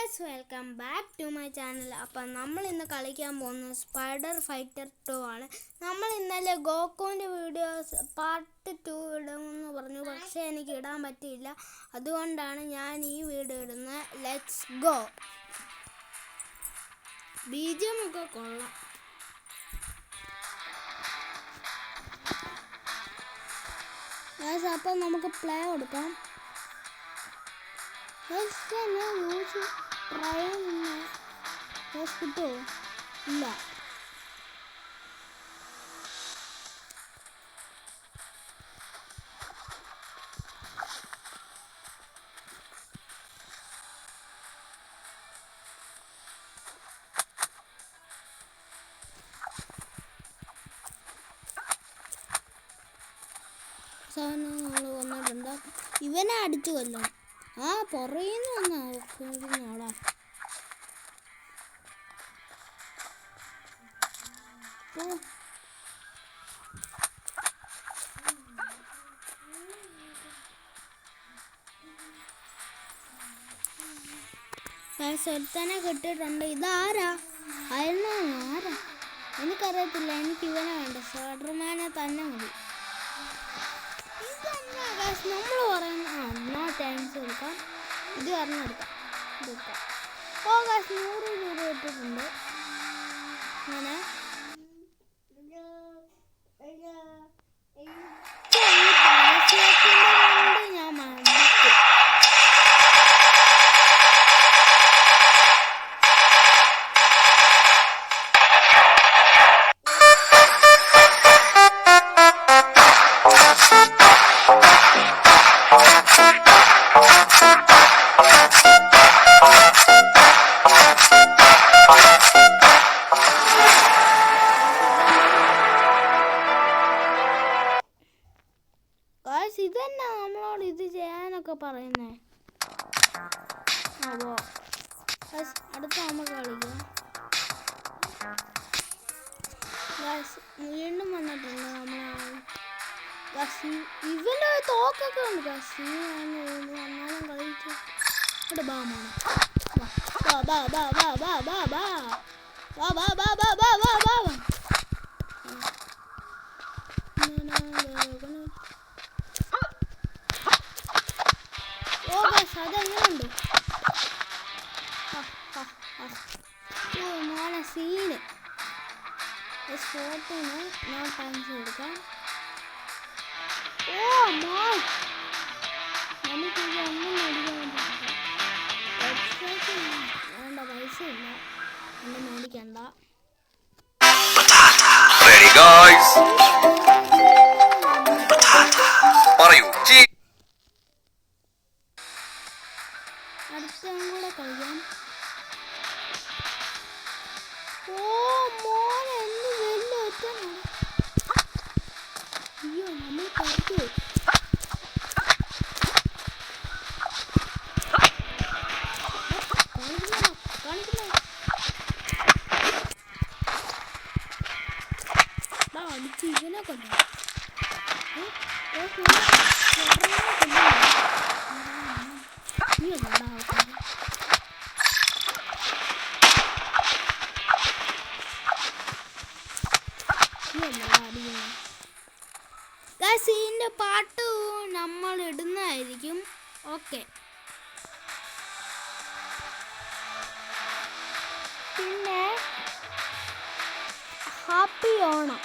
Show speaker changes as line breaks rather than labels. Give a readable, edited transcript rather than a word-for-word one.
Guys welcome back to my channel. അപ്പം നമ്മൾ ഇന്ന് കളിക്കാൻ പോകുന്നത് സ്പൈഡർ ഫൈറ്റർ 2 ആണ്. നമ്മൾ ഇന്നലെ ഗോക്കുവിൻ്റെ വീഡിയോസ് പാർട്ട് 2 ഇടുമെന്ന് പറഞ്ഞു, പക്ഷേ എനിക്ക് ഇടാൻ പറ്റിയില്ല. അതുകൊണ്ടാണ് ഞാൻ ഈ വീഡിയോ ഇടുന്നത്. Let's go. ബീജിയം ഒക്കെ കൊള്ളാം. ഗൈസ് അപ്പം നമുക്ക് പ്ലേ കൊടുക്കാം. കിട്ടുമോ? ഇല്ല. നമ്മൾ വന്നിട്ടുണ്ട്. ഇവനെ അടിച്ചു കൊല്ലണം. ആ പുറയുന്നു വന്നാടാ. ഒരുത്തനെ കിട്ടിയിട്ടുണ്ട്. ഇതാരാ? ആരാ എനിക്കറിയത്തില്ല. എനിക്ക് ഇവനെ വേണ്ട. സ്പൈഡർമാനെ തന്നെ മതി. നമ്മൾ പറയുന്ന ടൈംസ് കൊടുക്കാം. ഇത് പറഞ്ഞെടുക്കാം. ഓ ഗാസ് 100 രൂപ ഇട്ടിട്ടുണ്ട്. അങ്ങനെ ഞാൻ മടുത്തു. ഇതന്നെ നമ്മളോട് ഇത് ചെയ്യാനൊക്കെ പറയുന്നേ. അതോ അടുത്ത നമുക്ക് കളിക്കാം. വീണ്ടും വന്നിട്ടുണ്ട് ഇവന്റെ തോക്കൊക്കെ ഉണ്ട്. വന്നാലും കളിച്ചു ബാമാണ്. അതെങ്ങനെയുണ്ട് മോനെ സീന്. സ്പോട്ടിന് നോ ടൈംസ് കൊടുക്കാം. ഓ മോൻ നമുക്കിത് ഒന്നും മേടിക്കാൻ വേണ്ട. പൈസ ഇല്ല, ഒന്നും മേടിക്കണ്ട. അടുത്തും കൂടെ കളിക്കാം. ഓ മോനെ എന്ത് വലിയ ഒറ്റനാണ്. അയ്യോ നമ്മൾ കളിച്ചു. അടിച്ച് ഇവനെ കൊണ്ടു. ഇതിന്റെ പാട്ട് നമ്മൾ ഇടുന്നതായിരിക്കും. ഓക്കെ. പിന്നെ ഹാപ്പി ഓണം.